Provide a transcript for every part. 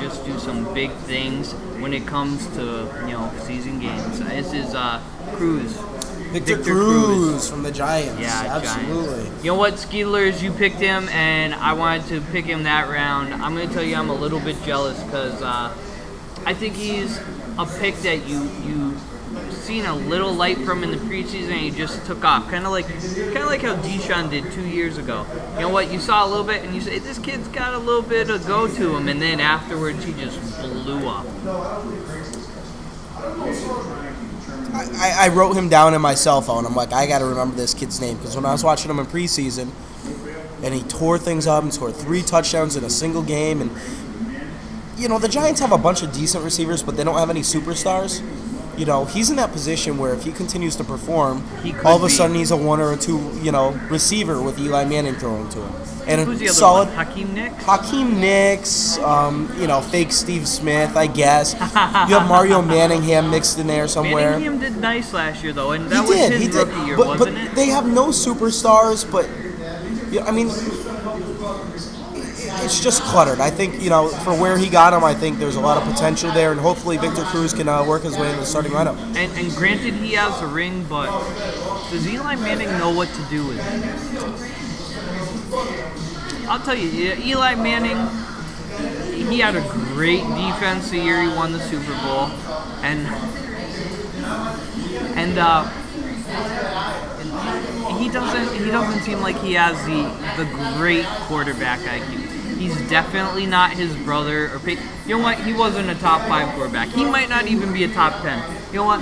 just do some big things when it comes to, season games. This is Cruz. Victor Cruz from the Giants. Yeah, absolutely. Giants. You know what, Skeelers, you picked him, and I wanted to pick him that round. I'm going to tell you I'm a little bit jealous because I think he's a pick that you've seen a little light from in the preseason and he just took off. Kind of like how Deshaun did 2 years ago. You know what, you saw a little bit and you say, this kid's got a little bit of go to him, and then afterwards he just blew up. I wrote him down in my cell phone. I'm like, I got to remember this kid's name because when I was watching him in preseason, and he tore things up and scored 3 touchdowns in a single game. And, the Giants have a bunch of decent receivers, but they don't have any superstars. He's in that position where if he continues to perform, all of a sudden he's a 1 or a 2, receiver with Eli Manning throwing to him. And who's the other solid one? Hakeem Nicks, fake Steve Smith, I guess. You have Mario Manningham mixed in there somewhere. Manningham did nice last year, though, and that was his rookie year, wasn't it? They have no superstars, but, it's just cluttered. I think, for where he got him, I think there's a lot of potential there, and hopefully Victor Cruz can work his way into the starting lineup. And granted, he has a ring, but does Eli Manning know what to do with it? I'll tell you, Eli Manning, he had a great defense the year he won the Super Bowl, and he doesn't seem like he has the great quarterback IQ. He's definitely not his brother or Peyton. You know what? He wasn't a top 5 quarterback. He might not even be a top 10. You know what?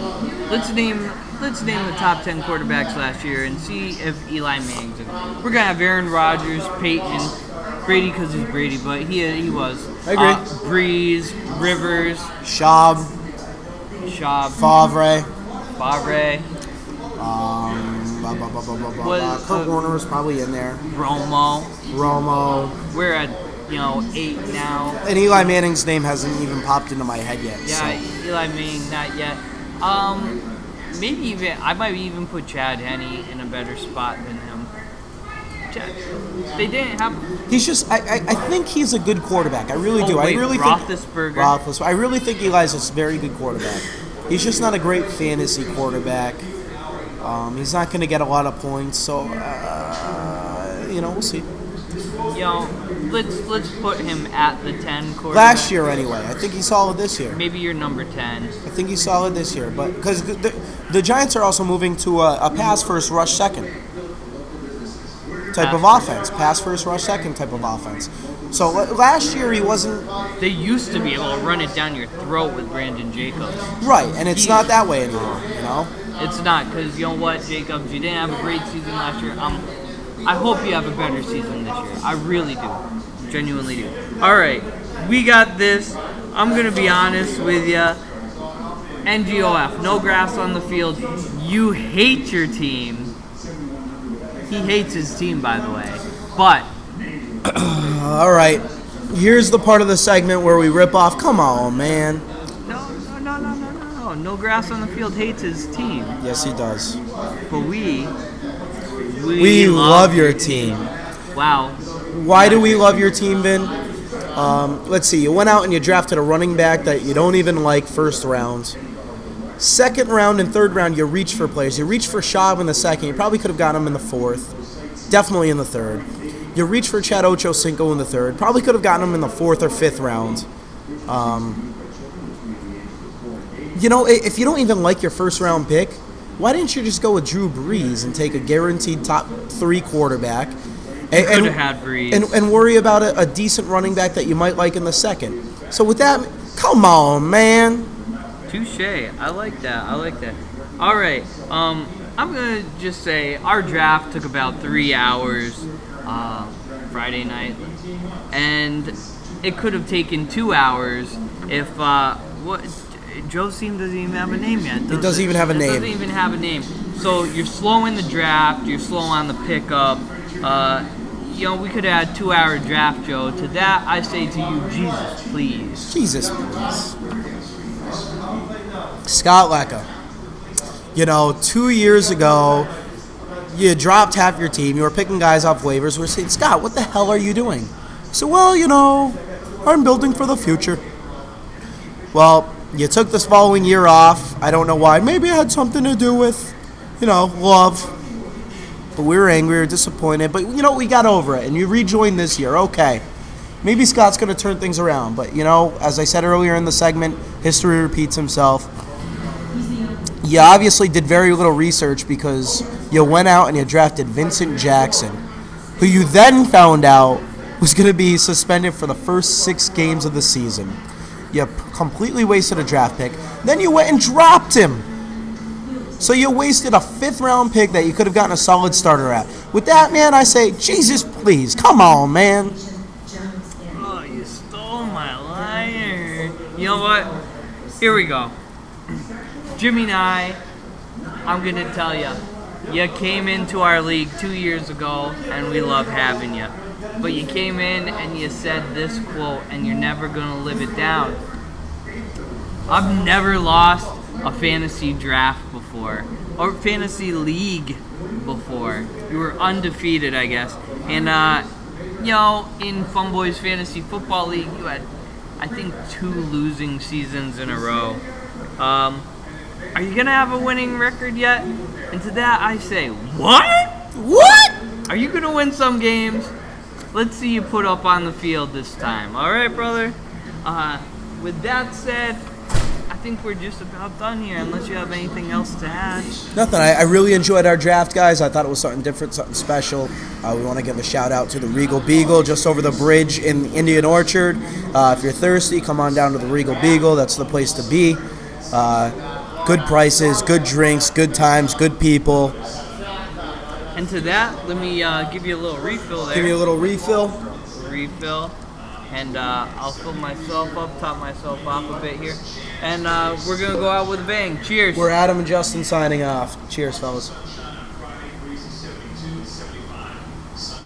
Let's name the top 10 quarterbacks last year and see if Eli Manning's in. We're gonna have Aaron Rodgers, Peyton, Brady because he's Brady, but he was. I agree. Breeze, Rivers, Schaub, Favre. Kurt Warner was probably in there. Romo. We're at 8 now. And Eli Manning's name hasn't even popped into my head yet. Yeah, so. Eli Manning not yet. Maybe even I might even put Chad Henne in a better spot than him. They didn't have. He's just. I think he's a good quarterback. I really do. Wait, I really Roethlisberger. think. I really think Eli's a very good quarterback. He's just not a great fantasy quarterback. He's not going to get a lot of points, so we'll see. Let's put him at the 10 quarterback. Last year, anyway. I think he's solid this year. Maybe you're number 10. I think he's solid this year, but because the Giants are also moving to a pass first, rush second type of offense. Pass first, rush second type of offense. So last year he wasn't. They used to be able to run it down your throat with Brandon Jacobs. Right, and it's not that way anymore. It's not, because you know what, Jacobs, you didn't have a great season last year. I hope you have a better season this year. I really do. Genuinely do. All right, we got this. I'm going to be honest with you. NGOF, no grass on the field. You hate your team. He hates his team, by the way. But. All right. Here's the part of the segment where we rip off. Come on, man. No grass on the field hates his team. Yes, he does. But we love your team. Wow. Why do we love your team, Vin? Let's see. You went out and you drafted a running back that you don't even like first round. Second round and third round, you reach for players. You reach for Schaub in the second. You probably could have gotten him in the fourth. Definitely in the third. You reach for Chad Ochocinco in the third. Probably could have gotten him in the fourth or fifth round. If you don't even like your first round pick, why didn't you just go with Drew Brees and take a guaranteed top 3 quarterback could have had Brees. And worry about a decent running back that you might like in the second? So with that, come on, man. Touche. I like that. All right. I'm going to just say our draft took about 3 hours Friday night. And it could have taken 2 hours if Joe's team doesn't even have a name yet. It doesn't even have a name. It doesn't even have a name. So you're slow in the draft. You're slow on the pickup. We could have had 2-hour draft, Joe. To that, I say to you, Jesus, please. Jesus, please. Scott Lecca. 2 years ago, you dropped half your team. You were picking guys off waivers. We're saying, Scott, what the hell are you doing? So, I'm building for the future. Well, you took this following year off. I don't know why. Maybe it had something to do with, love. But we were angry, we were disappointed. But, we got over it. And you rejoined this year. Okay. Maybe Scott's going to turn things around. But, as I said earlier in the segment, history repeats himself. You obviously did very little research because you went out and you drafted Vincent Jackson, who you then found out was going to be suspended for the first 6 games of the season. You completely wasted a draft pick. Then you went and dropped him. So you wasted a 5th-round pick that you could have gotten a solid starter at. With that, man, I say, Jesus, please, come on, man. Oh, you stole my line. You know what? Here we go. Jimmy and I'm going to tell you, you came into our league 2 years ago, and we love having you. But you came in and you said this quote, and you're never going to live it down. I've never lost a fantasy draft before, or fantasy league before. You were undefeated, I guess. And, in FunBoys Fantasy Football League, you had, I think, 2 losing seasons in a row. Are you going to have a winning record yet? And to that, I say, what? What? Are you going to win some games? Let's see you put up on the field this time. All right, brother? With that said, I think we're just about done here, unless you have anything else to add. Nothing. I really enjoyed our draft, guys. I thought it was something different, something special. We want to give a shout-out to the Regal Beagle just over the bridge in Indian Orchard. If you're thirsty, come on down to the Regal Beagle. That's the place to be. Good prices, good drinks, good times, good people. And to that, let me give you a little refill there. Give me a little refill. Refill. And I'll fill myself up, top myself off a bit here. And we're going to go out with a bang. Cheers. We're Adam and Justin signing off. Cheers, fellas.